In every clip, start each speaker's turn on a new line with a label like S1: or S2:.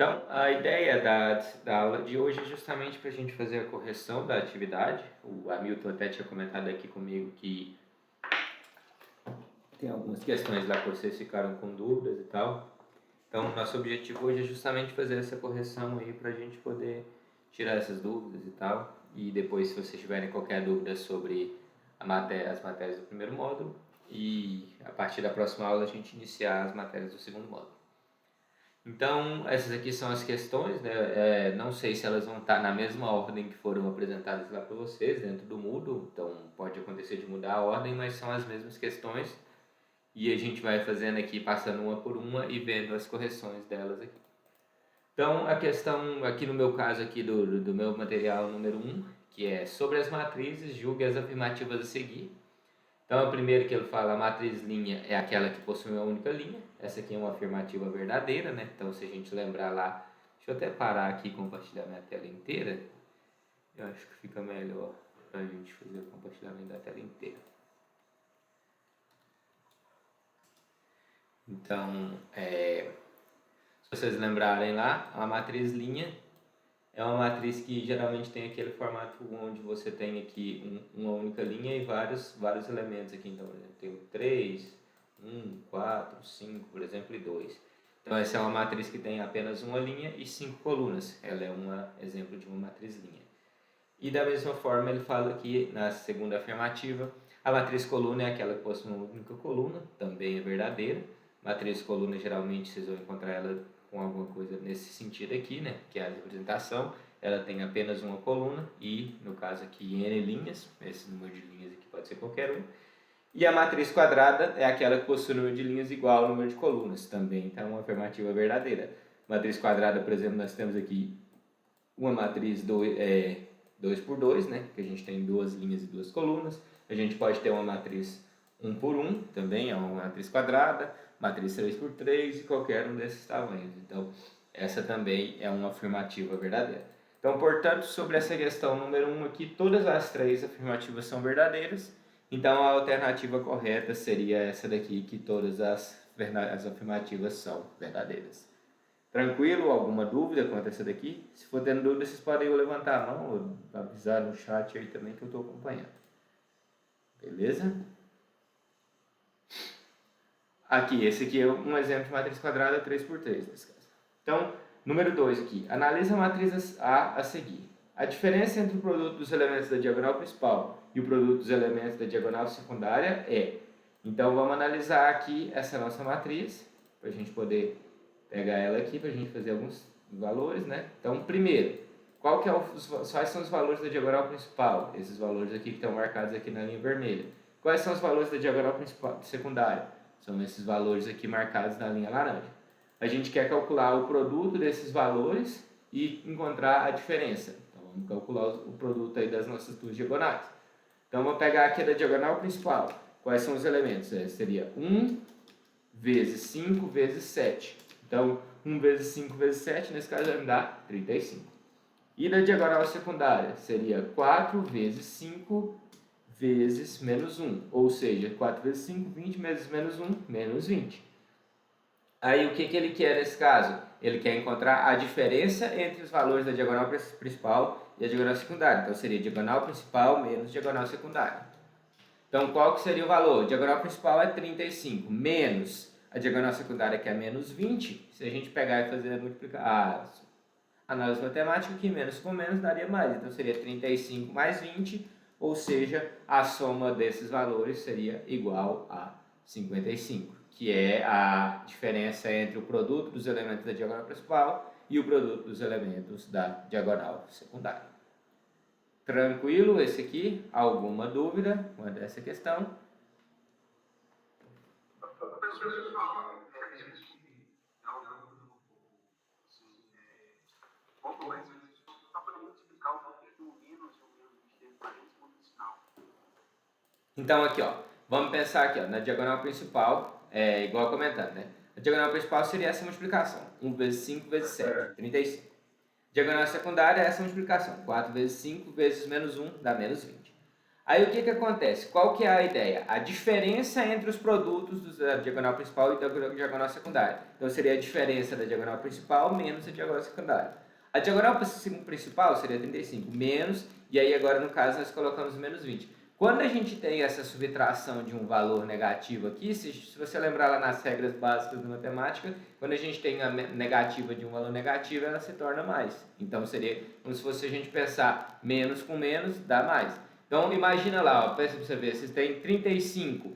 S1: Então, a ideia da aula de hoje é justamente para a gente fazer a correção da atividade. O Hamilton até tinha comentado aqui comigo que tem algumas questões lá que vocês ficaram com dúvidas e tal. Então, nosso objetivo hoje é justamente fazer essa correção aí para a gente poder tirar essas dúvidas e tal. E depois, se vocês tiverem qualquer dúvida sobre as matérias do primeiro módulo, e a partir da próxima aula a gente iniciar as matérias do segundo módulo. Então, essas aqui são as questões, né? Não sei se elas vão estar na mesma ordem que foram apresentadas lá para vocês dentro do Moodle, então pode acontecer de mudar a ordem, mas são as mesmas questões e a gente vai fazendo aqui, passando uma por uma e vendo as correções delas aqui. Então, a questão aqui no meu caso aqui do meu material número 1, que é sobre as matrizes, julgue as afirmativas a seguir. Então, a primeira que ele fala, a matriz linha é aquela que possui uma única linha. Essa aqui é uma afirmativa verdadeira, né? Então, se a gente lembrar lá, deixa eu até parar aqui e compartilhar minha tela inteira. Eu acho que fica melhor para a gente fazer o compartilhamento da tela inteira. Então, se vocês lembrarem lá, a matriz linha é uma matriz que geralmente tem aquele formato onde você tem aqui uma única linha e vários elementos aqui. Então, por exemplo, tem 3, 1, 4, 5, por exemplo, e 2. Então, essa é uma matriz que tem apenas uma linha e 5 colunas. Ela é um exemplo de uma matriz linha. E da mesma forma, ele fala aqui na segunda afirmativa, a matriz coluna é aquela que possui uma única coluna, também é verdadeira. Matriz coluna, geralmente, vocês vão encontrar ela com alguma coisa nesse sentido aqui, né? Que é a representação. Ela tem apenas uma coluna e, no caso aqui, n linhas. Esse número de linhas aqui pode ser qualquer um. E a matriz quadrada é aquela que possui número de linhas igual ao número de colunas. Também está uma afirmativa verdadeira. Matriz quadrada, por exemplo, nós temos aqui uma matriz 2 por 2, né? Que a gente tem duas linhas e duas colunas. A gente pode ter uma matriz 1 por 1, também é uma matriz quadrada, matriz 3 por 3 e qualquer um desses tamanhos. Então, essa também é uma afirmativa verdadeira. Então, portanto, sobre essa questão número 1 aqui, todas as três afirmativas são verdadeiras. Então, a alternativa correta seria essa daqui, que todas as afirmativas são verdadeiras. Tranquilo? Alguma dúvida quanto a essa daqui? Se for tendo dúvida, vocês podem levantar a mão ou avisar no chat aí também que eu estou acompanhando. Beleza? Aqui, esse aqui é um exemplo de matriz quadrada 3 por 3 nesse caso. Então, número 2 aqui. Analisa a matriz A seguir. A diferença entre o produto dos elementos da diagonal principal e o produto dos elementos da diagonal secundária é. Então, vamos analisar aqui essa nossa matriz, para a gente poder pegar ela aqui, para a gente fazer alguns valores, né? Então, primeiro, quais são os valores da diagonal principal? Esses valores aqui que estão marcados aqui na linha vermelha. Quais são os valores da diagonal principal, secundária? São esses valores aqui marcados na linha laranja. A gente quer calcular o produto desses valores e encontrar a diferença. Então, vamos calcular o produto aí das nossas duas diagonais. Então, vou pegar aqui da diagonal principal. Quais são os elementos? Seria 1 vezes 5 vezes 7. Então, 1 vezes 5 vezes 7, nesse caso, vai me dar 35. E da diagonal secundária? Seria 4 vezes 5 vezes menos 1. Ou seja, 4 vezes 5, 20, vezes menos 1, menos 20. Aí, o que ele quer nesse caso? Ele quer encontrar a diferença entre os valores da diagonal principal e a diagonal secundária. Então, seria diagonal principal menos diagonal secundária. Então, qual que seria o valor? A diagonal principal é 35, menos a diagonal secundária, que é menos 20. Se a gente pegar e fazer multiplicar a análise matemática, que menos com menos daria mais. Então, seria 35 mais 20, ou seja, a soma desses valores seria igual a 55, que é a diferença entre o produto dos elementos da diagonal principal e o produto dos elementos da diagonal secundária. Tranquilo esse aqui? Alguma dúvida quanto a essa questão? Então aqui, ó, vamos pensar aqui, ó, na diagonal principal, igual comentando, né? A diagonal principal seria essa multiplicação, 1 vezes 5 vezes 7, 35. Diagonal secundária é essa multiplicação, 4 vezes 5 vezes menos 1 dá menos 20. Aí o que acontece? Qual que é a ideia? A diferença entre os produtos da diagonal principal e da diagonal secundária. Então seria a diferença da diagonal principal menos a diagonal secundária. A diagonal principal seria 35 menos, e aí agora no caso nós colocamos menos 20. Quando a gente tem essa subtração de um valor negativo aqui, se você lembrar lá nas regras básicas da matemática, quando a gente tem a negativa de um valor negativo, ela se torna mais. Então seria como se fosse a gente pensar menos com menos, dá mais. Então imagina lá, ó, pensa para você ver, vocês têm 35,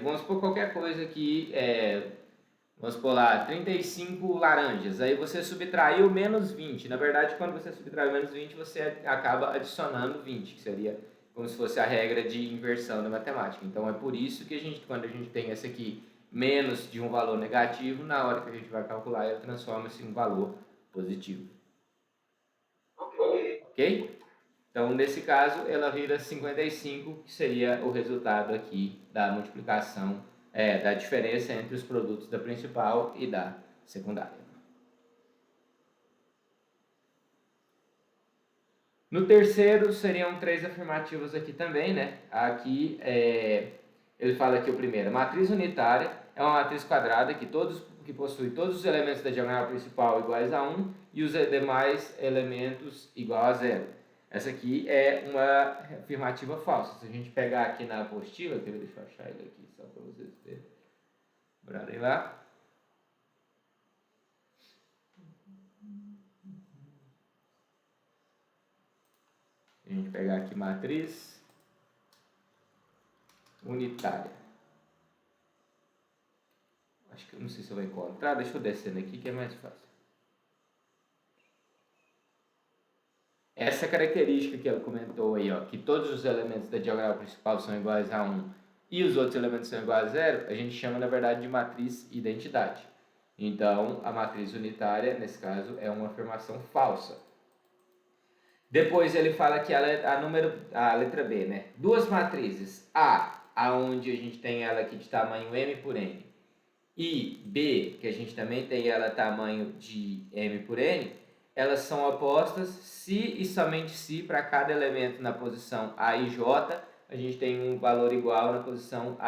S1: vamos supor qualquer coisa aqui, vamos supor lá, 35 laranjas, aí você subtraiu menos 20, na verdade quando você subtraiu menos 20, você acaba adicionando 20, que seria como se fosse a regra de inversão da matemática. Então é por isso que quando a gente tem esse aqui menos de um valor negativo, na hora que a gente vai calcular, ele transforma-se em um valor positivo. Ok? Então, nesse caso, ela vira 55, que seria o resultado aqui da multiplicação, da diferença entre os produtos da principal e da secundária. No terceiro, seriam 3 afirmativos aqui também, né? Aqui, ele fala que o primeiro, a matriz unitária é uma matriz quadrada que possui todos os elementos da diagonal principal iguais a 1 e os demais elementos igual a 0. Essa aqui é uma afirmativa falsa. Se a gente pegar aqui na apostila, deixa eu achar ele aqui só para vocês verem. Olhem lá. A gente pegar aqui matriz unitária. Acho que eu não sei se eu vou encontrar. Deixa eu descendo aqui que é mais fácil. Essa característica que ela comentou aí, ó, que todos os elementos da diagonal principal são iguais a 1 e os outros elementos são iguais a 0, a gente chama, na verdade, de matriz identidade. Então, a matriz unitária, nesse caso, é uma afirmação falsa. Depois ele fala que a letra B, né? Duas matrizes, aonde a gente tem ela aqui de tamanho m por n, e B, que a gente também tem ela tamanho de m por n, elas são opostas se e somente se para cada elemento na posição A e J, a gente tem um valor igual na posição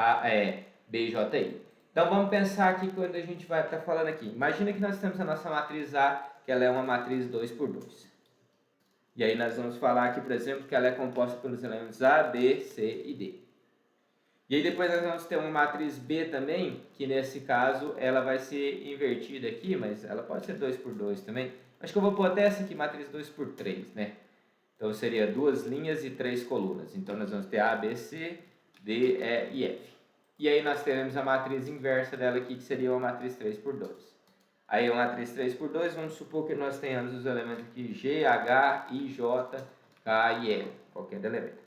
S1: B, J, I. Então vamos pensar aqui quando a gente vai estar falando aqui. Imagina que nós temos a nossa matriz A, que ela é uma matriz 2 por 2. E aí nós vamos falar aqui, por exemplo, que ela é composta pelos elementos A, B, C e D. E aí depois nós vamos ter uma matriz B também, que nesse caso ela vai ser invertida aqui, mas ela pode ser 2 por 2 também. Acho que eu vou pôr até essa aqui, matriz 2 por 3, né? Então seria 2 linhas e 3 colunas. Então nós vamos ter A, B, C, D, E e F. E aí nós teremos a matriz inversa dela aqui, que seria uma matriz 3 por 2. Aí uma matriz 3 por 2, vamos supor que nós tenhamos os elementos aqui G, H, I, J, K e L, qualquer elemento.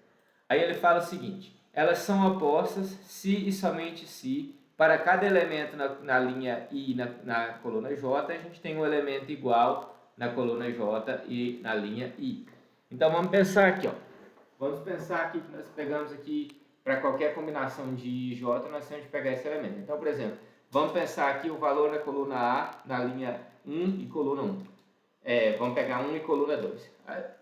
S1: Aí ele fala o seguinte, elas são opostas se e somente se para cada elemento na linha I e na coluna J, a gente tem um elemento igual na coluna J e na linha I. Então vamos pensar aqui, ó. Vamos pensar aqui que nós pegamos aqui, para qualquer combinação de I e J, nós temos que pegar esse elemento. Então, por exemplo, vamos pensar aqui o valor na coluna A, na linha 1 e coluna 1. Vamos pegar 1 e coluna 2.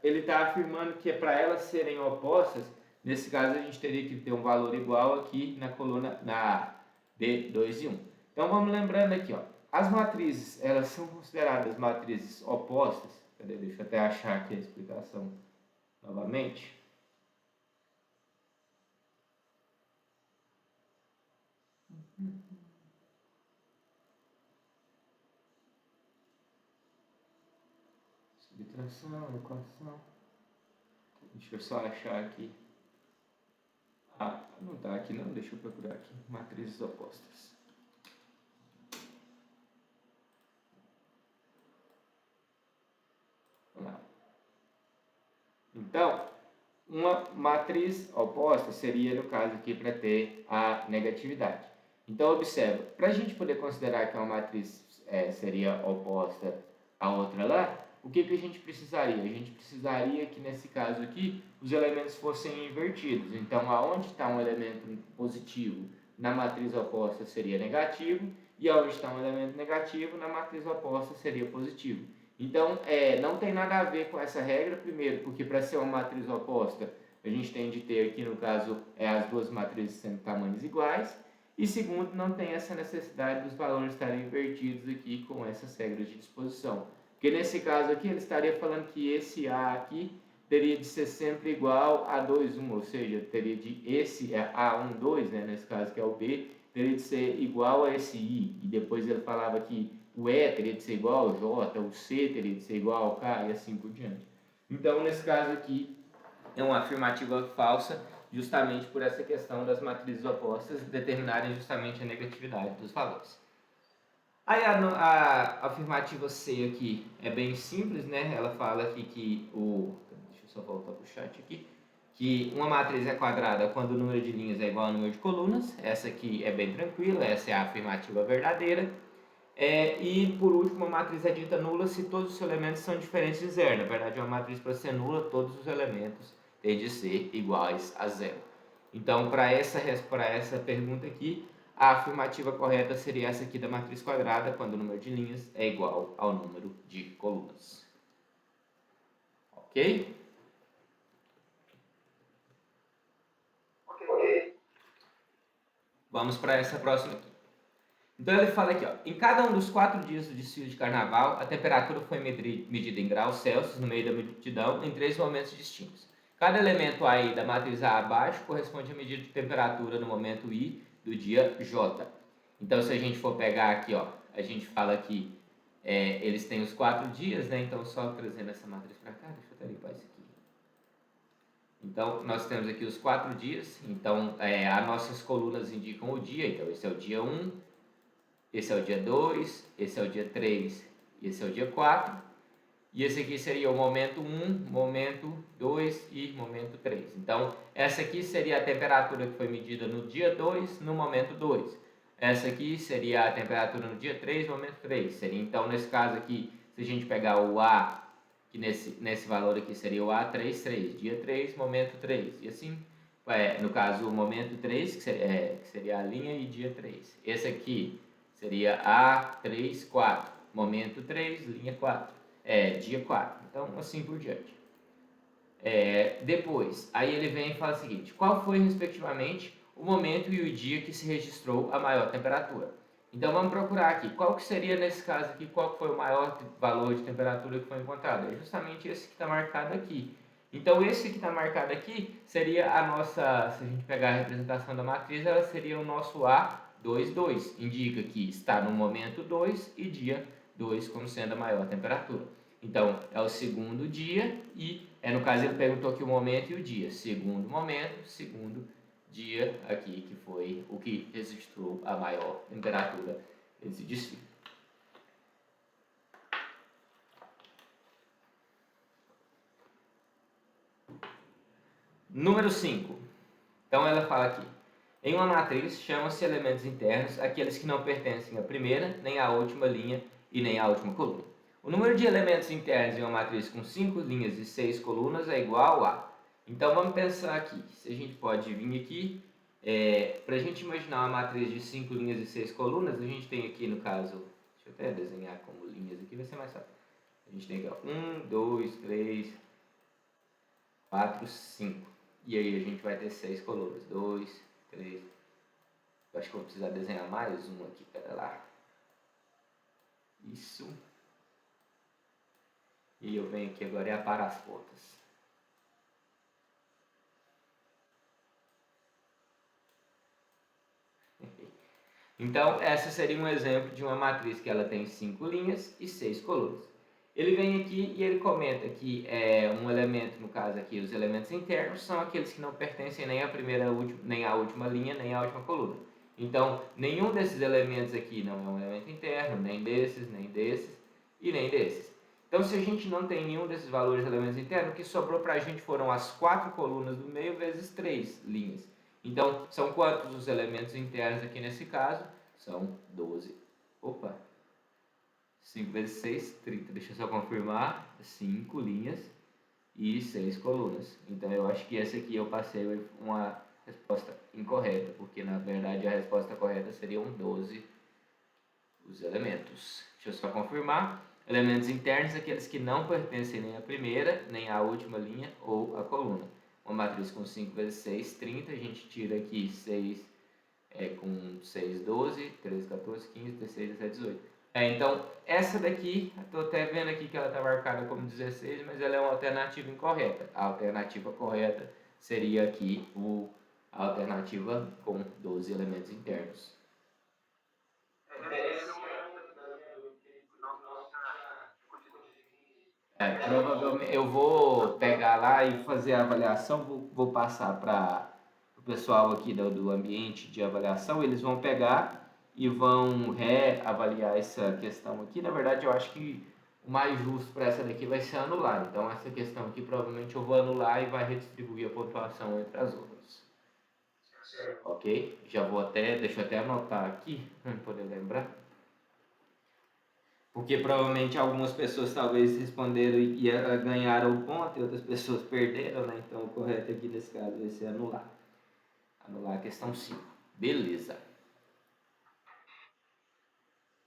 S1: Ele está afirmando que para elas serem opostas, nesse caso a gente teria que ter um valor igual aqui na coluna na B, 2 e 1. Então vamos lembrando aqui, ó, as matrizes, elas são consideradas matrizes opostas. Cadê? Deixa eu até achar aqui a explicação novamente. Subtração, equação. Deixa eu só achar aqui. Não está aqui não, deixa eu procurar aqui. Matrizes opostas. Vamos lá. Então, uma matriz oposta seria, no caso aqui, para ter a negatividade. Então, observa, para a gente poder considerar que uma matriz seria oposta à outra lá, o que a gente precisaria? A gente precisaria que, nesse caso aqui, os elementos fossem invertidos. Então, aonde está um elemento positivo na matriz oposta seria negativo, e aonde está um elemento negativo na matriz oposta seria positivo. Então, não tem nada a ver com essa regra, primeiro, porque para ser uma matriz oposta, a gente tem de ter aqui, no caso, as duas matrizes sendo tamanhos iguais. E segundo, não tem essa necessidade dos valores estarem invertidos aqui com essas regras de disposição. Porque nesse caso aqui, ele estaria falando que esse A aqui teria de ser sempre igual a 2, 1, ou seja, teria de esse A1, 2, né, nesse caso que é o B, teria de ser igual a esse I. E depois ele falava que o E teria de ser igual ao J, o C teria de ser igual ao K e assim por diante. Então, nesse caso aqui, é uma afirmativa falsa, justamente por essa questão das matrizes opostas determinarem justamente a negatividade dos valores. Aí a afirmativa C aqui é bem simples, né? Ela fala aqui que deixa eu só voltar para o chat aqui. Que uma matriz é quadrada quando o número de linhas é igual ao número de colunas. Essa aqui é bem tranquila, essa é a afirmativa verdadeira. E por último, a matriz é dita nula se todos os elementos são diferentes de zero. Na verdade, uma matriz para ser nula, todos os elementos têm de ser iguais a zero. Então, para essa pergunta aqui, a afirmativa correta seria essa aqui da matriz quadrada, quando o número de linhas é igual ao número de colunas. Ok? Vamos para essa próxima aqui. Então ele fala aqui, ó, em cada um dos 4 dias do desfile de carnaval, a temperatura foi medida em graus Celsius no meio da multidão em 3 momentos distintos. Cada elemento aí da matriz A abaixo corresponde à medida de temperatura no momento I do dia J. Então se a gente for pegar aqui, ó, a gente fala que eles têm os 4 dias, né? Então só trazendo essa matriz para cá, deixa eu limpar isso aqui. Então, nós temos aqui os 4 dias. Então, as nossas colunas indicam o dia. Então, esse é o dia 1, esse é o dia 2, esse é o dia 3 e esse é o dia 4. E esse aqui seria o momento 1, momento 2 e momento 3. Então, essa aqui seria a temperatura que foi medida no dia 2, no momento 2. Essa aqui seria a temperatura no dia 3, no momento 3. Seria, então, nesse caso aqui, se a gente pegar o A, que nesse valor aqui seria o A3, 3, dia 3, momento 3. E assim, no caso, o momento 3, que seria a linha, e dia 3. Esse aqui seria A3, 4, momento 3, linha 4. Dia 4. Então, assim por diante. Depois, aí ele vem e fala o seguinte: qual foi, respectivamente, o momento e o dia que se registrou a maior temperatura? Então, vamos procurar aqui. Qual que seria, nesse caso aqui, qual foi o maior valor de temperatura que foi encontrado? É justamente esse que está marcado aqui. Então, esse que está marcado aqui seria a nossa, se a gente pegar a representação da matriz, ela seria o nosso A22. Indica que está no momento 2 e dia 2 como sendo a maior temperatura. Então, é o segundo dia e, no caso, ele perguntou aqui o momento e o dia. Segundo momento, segundo dia aqui, que foi o que registrou a maior temperatura desse desfile. Número 5. Então, ela fala aqui: em uma matriz, chamam-se elementos internos aqueles que não pertencem à primeira, nem à última linha e nem à última coluna. O número de elementos internos em uma matriz com 5 linhas e 6 colunas é igual a... Então, vamos pensar aqui. Se a gente pode vir aqui, para a gente imaginar uma matriz de 5 linhas e 6 colunas, a gente tem aqui, no caso... Deixa eu até desenhar como linhas aqui, vai ser mais fácil. A gente tem aqui, ó, 1, 2, 3, 4, 5. E aí a gente vai ter 6 colunas. 2, 3... Eu acho que eu vou precisar desenhar mais um aqui, pera lá. Isso. E eu venho aqui agora e aparo as pontas. Então, essa seria um exemplo de uma matriz que ela tem 5 linhas e 6 colunas. Ele vem aqui e ele comenta que um elemento, no caso aqui, os elementos internos, são aqueles que não pertencem nem à primeira, nem à última linha, nem à última coluna. Então, nenhum desses elementos aqui não é um elemento interno, nem desses e nem desses. Então, se a gente não tem nenhum desses valores de elementos internos, o que sobrou para a gente foram as 4 colunas do meio vezes 3 linhas. Então, são quantos os elementos internos aqui nesse caso? São 12. Opa! 5 vezes 6, 30. Deixa eu só confirmar. 5 linhas e 6 colunas. Então, eu acho que essa aqui eu passei uma resposta incorreta, porque na verdade a resposta correta seriam 12 os elementos. Deixa eu só confirmar. Elementos internos, aqueles que não pertencem nem à primeira, nem à última linha ou à coluna. uma matriz com 5 vezes 6, 30. A gente tira aqui 6 com 6, 12, 13, 14, 15, 16, 17, 18. Então, essa daqui, estou até vendo aqui que ela está marcada como 16, mas ela é uma alternativa incorreta. A alternativa correta seria aqui a alternativa com 12 elementos internos. Provavelmente eu vou pegar lá e fazer a avaliação, vou passar para o pessoal aqui do ambiente de avaliação, eles vão pegar e vão reavaliar essa questão aqui. Na verdade, eu acho que o mais justo para essa daqui vai ser anular. Então, essa questão aqui provavelmente eu vou anular e vai redistribuir a pontuação entre as outras. Ok? Deixa eu até anotar aqui, para poder lembrar. Porque provavelmente algumas pessoas talvez responderam e ganharam o ponto e outras pessoas perderam, né? Então o correto aqui nesse caso vai ser anular. Anular a questão 5. Beleza.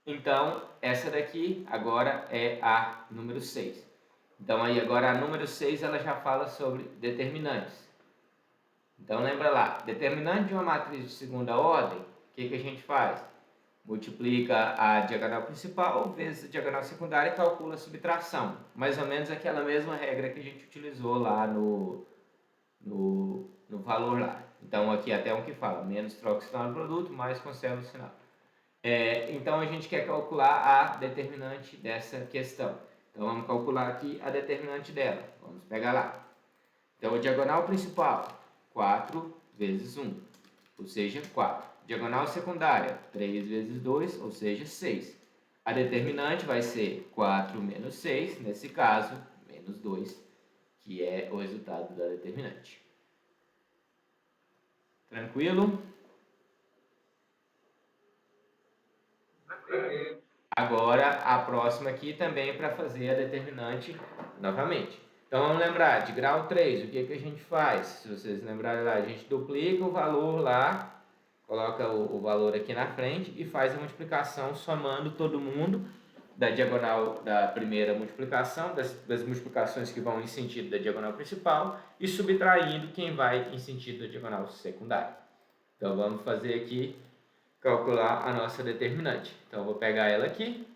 S1: Então, essa daqui agora é a número 6. Então aí agora a número 6 ela já fala sobre determinantes. Então lembra lá, determinante de uma matriz de segunda ordem, o que a gente faz? Multiplica a diagonal principal vezes a diagonal secundária e calcula a subtração. Mais ou menos aquela mesma regra que a gente utilizou lá no valor lá. Então aqui até um que fala, menos troca o sinal do produto, mais conserva o sinal. Então a gente quer calcular a determinante dessa questão. Então vamos calcular aqui a determinante dela. Vamos pegar lá. Então a diagonal principal, 4 vezes 1, ou seja, 4. Diagonal secundária, 3 vezes 2, ou seja, 6. A determinante vai ser 4 menos 6, nesse caso, menos 2, que é o resultado da determinante. Tranquilo? Agora, a próxima aqui também é para fazer a determinante novamente. Então, vamos lembrar, de grau 3, o que a gente faz? Se vocês lembrarem lá, a gente duplica o valor lá, coloca o valor aqui na frente e faz a multiplicação somando todo mundo da diagonal da primeira multiplicação, das multiplicações que vão em sentido da diagonal principal e subtraindo quem vai em sentido da diagonal secundária. Então, vamos fazer aqui, calcular a nossa determinante. Então, eu vou pegar ela aqui.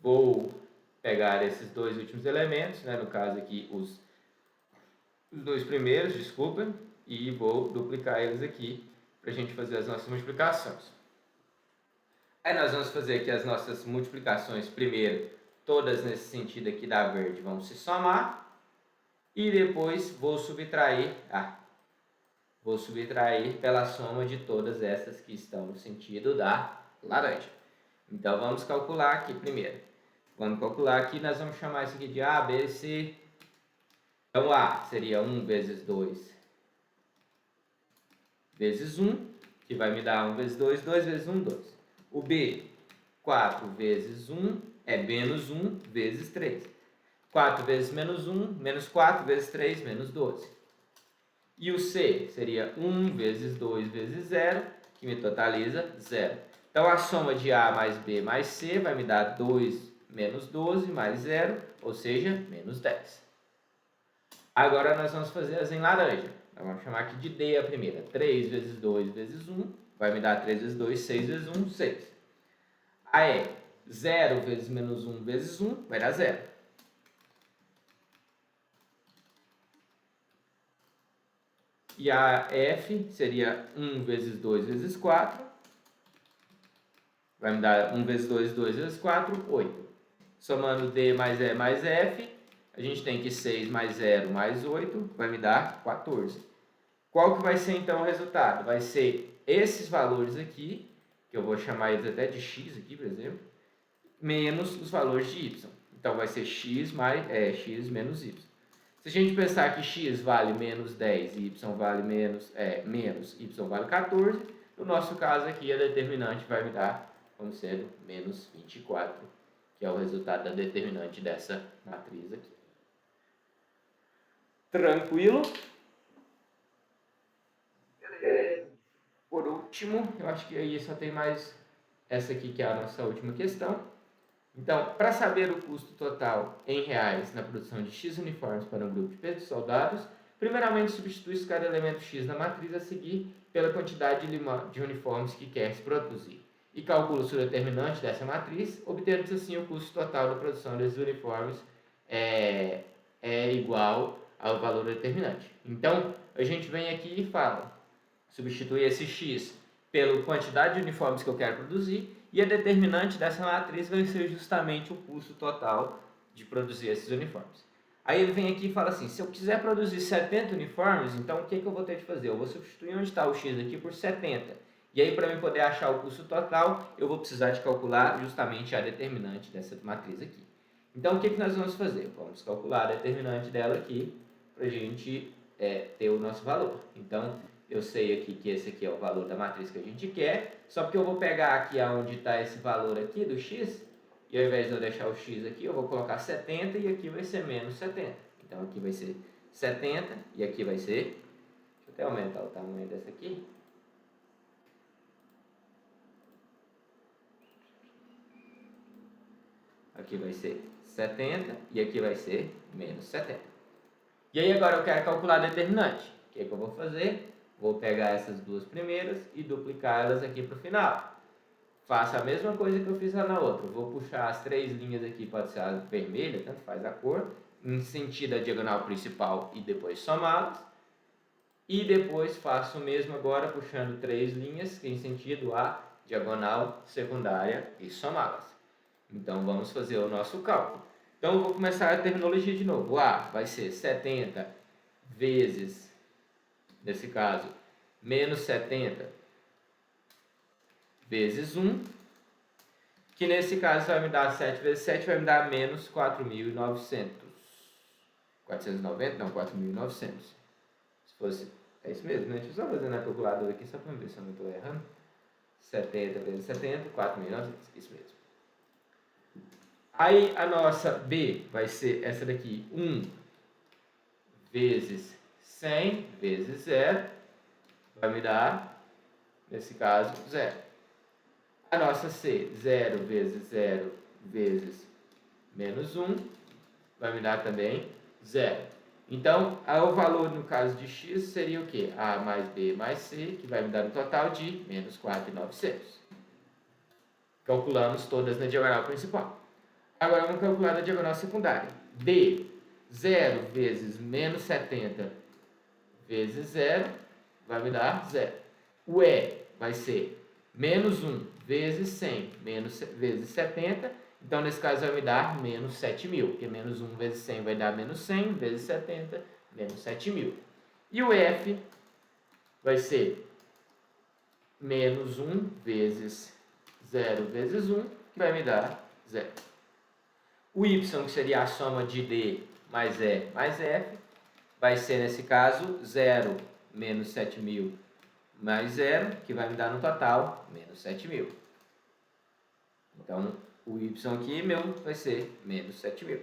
S1: Vou pegar esses dois últimos elementos, né, no caso aqui os dois primeiros, desculpa, e vou duplicar eles aqui para a gente fazer as nossas multiplicações. Aí nós vamos fazer aqui as nossas multiplicações primeiro, todas nesse sentido aqui da verde vão se somar, e depois vou subtrair pela soma de todas essas que estão no sentido da laranja. Então vamos calcular aqui primeiro. Vamos calcular aqui, nós vamos chamar isso aqui de A, B, C. Então A seria 1 vezes 2 vezes 1, que vai me dar 1 vezes 2, 2 vezes 1, 2. O B, 4 vezes 1 é menos 1 vezes 3. 4 vezes menos 1, menos 4 vezes 3, menos 12. E o C seria 1 vezes 2 vezes 0, que me totaliza 0. Então, a soma de A mais B mais C vai me dar 2 menos 12 mais 0, ou seja, menos 10. Agora, nós vamos fazer as em laranja. Nós vamos chamar aqui de D a primeira. 3 vezes 2 vezes 1 vai me dar 3 vezes 2, 6 vezes 1, 6. A E, 0 vezes menos 1 vezes 1 vai dar 0. E a F seria 1 vezes 2 vezes 4. Vai me dar 1 vezes 2, 2 vezes 4, 8. Somando D mais E mais F, a gente tem que 6 mais 0 mais 8 vai me dar 14. Qual que vai ser então o resultado? Vai ser esses valores aqui, que eu vou chamar eles até de x aqui, por exemplo, menos os valores de y. Então vai ser x menos y. Se a gente pensar que x vale menos 10 e y vale menos y vale 14, no nosso caso aqui a determinante vai me dar como sendo menos 24, que é o resultado da determinante dessa matriz aqui. Tranquilo? Por último, eu acho que aí só tem mais essa aqui que é a nossa última questão. Então, para saber o custo total em reais na produção de X uniformes para um grupo de peso de soldados, primeiramente substitui-se cada elemento X na matriz a seguir pela quantidade de uniformes que quer se produzir e calcula-se o determinante dessa matriz, obtendo-se assim o custo total da produção desses uniformes é igual ao valor determinante. Então, a gente vem aqui e fala, substitui esse X pela quantidade de uniformes que eu quero produzir e a determinante dessa matriz vai ser justamente o custo total de produzir esses uniformes. Aí ele vem aqui e fala assim, se eu quiser produzir 70 uniformes, então o que eu vou ter de fazer? Eu vou substituir onde está o X aqui por 70. E aí, para eu poder achar o custo total, eu vou precisar de calcular justamente a determinante dessa matriz aqui. Então, o que nós vamos fazer? Vamos calcular a determinante dela aqui para a gente ter o nosso valor. Então, eu sei aqui que esse aqui é o valor da matriz que a gente quer, só que eu vou pegar aqui onde está esse valor aqui do x, e ao invés de eu deixar o x aqui, eu vou colocar 70 e aqui vai ser menos 70. Então aqui vai ser 70 e aqui vai ser, deixa eu até aumentar o tamanho dessa aqui. Aqui vai ser 70 e aqui vai ser menos 70. E aí agora eu quero calcular a determinante. O que eu vou fazer? Vou pegar essas duas primeiras e duplicar elas aqui para o final. Faço a mesma coisa que eu fiz lá na outra. Vou puxar as três linhas aqui, pode ser a vermelha, tanto faz a cor, em sentido a diagonal principal e depois somá-las. E depois faço o mesmo agora, puxando três linhas em sentido a diagonal secundária e somá-las. Então vamos fazer o nosso cálculo. Então eu vou começar a terminologia de novo. O A vai ser 70 vezes, nesse caso, menos 70 vezes 1, que nesse caso vai me dar 7 vezes 7, vai me dar menos 4.900. 490? Não, 4.900. Se fosse, é isso mesmo, né? Deixa eu só fazer na calculadora aqui, só para ver se eu não estou errando. 70 vezes 70, 4.900, isso mesmo. Aí a nossa B vai ser essa daqui, 1 vezes 100 vezes 0, vai me dar, nesse caso, 0. A nossa C, 0 vezes 0 vezes menos 1, vai me dar também 0. Então, o valor no caso de x seria o quê? A mais B mais C, que vai me dar um total de menos 4.900. Calculamos todas na diagonal principal. Agora vamos calcular na diagonal secundária. D, 0 vezes menos 70 vezes 0, vai me dar 0. O E vai ser menos 1 vezes 100 vezes 70. Então, nesse caso, vai me dar menos 7.000, porque menos 1 vezes 100 vai dar menos 100 vezes 70, menos 7.000. E o F vai ser menos 1 vezes 0 vezes 1, que vai me dar 0. O Y, que seria a soma de D mais E mais F, vai ser, nesse caso, 0 menos 7.000 mais 0, que vai me dar no total menos 7.000. Então, o y aqui meu vai ser menos 7.000.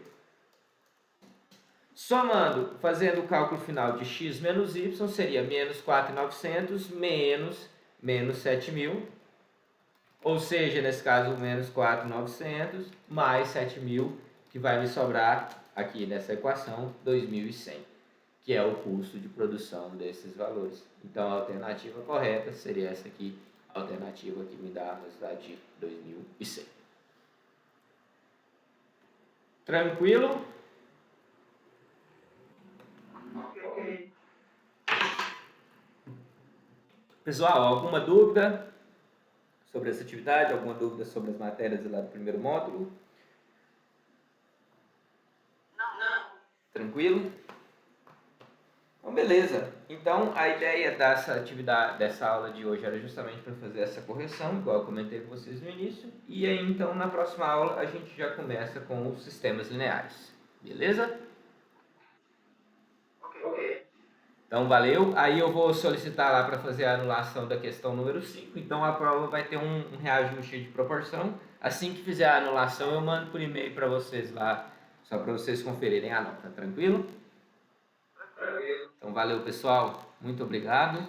S1: Somando, fazendo o cálculo final de x menos y, seria menos 4.900 menos 7.000. Ou seja, nesse caso, menos 4.900 mais 7.000, que vai me sobrar aqui nessa equação 2.100, que é o custo de produção desses valores. Então, a alternativa correta seria essa aqui, a alternativa que me dá a velocidade de 2.100. Tranquilo? Ok. Pessoal, alguma dúvida sobre essa atividade? Alguma dúvida sobre as matérias lá do primeiro módulo? Não. Tranquilo? Então, beleza. Então, a ideia dessa atividade, dessa aula de hoje era justamente para fazer essa correção, igual eu comentei com vocês no início. E aí, então, na próxima aula, a gente já começa com os sistemas lineares. Beleza? Ok. Então, valeu. Aí eu vou solicitar lá para fazer a anulação da questão número 5. Então, a prova vai ter um reajuste de proporção. Assim que fizer a anulação, eu mando por e-mail para vocês lá, só para vocês conferirem a nota. Tranquilo? Então, valeu, pessoal. Muito obrigado.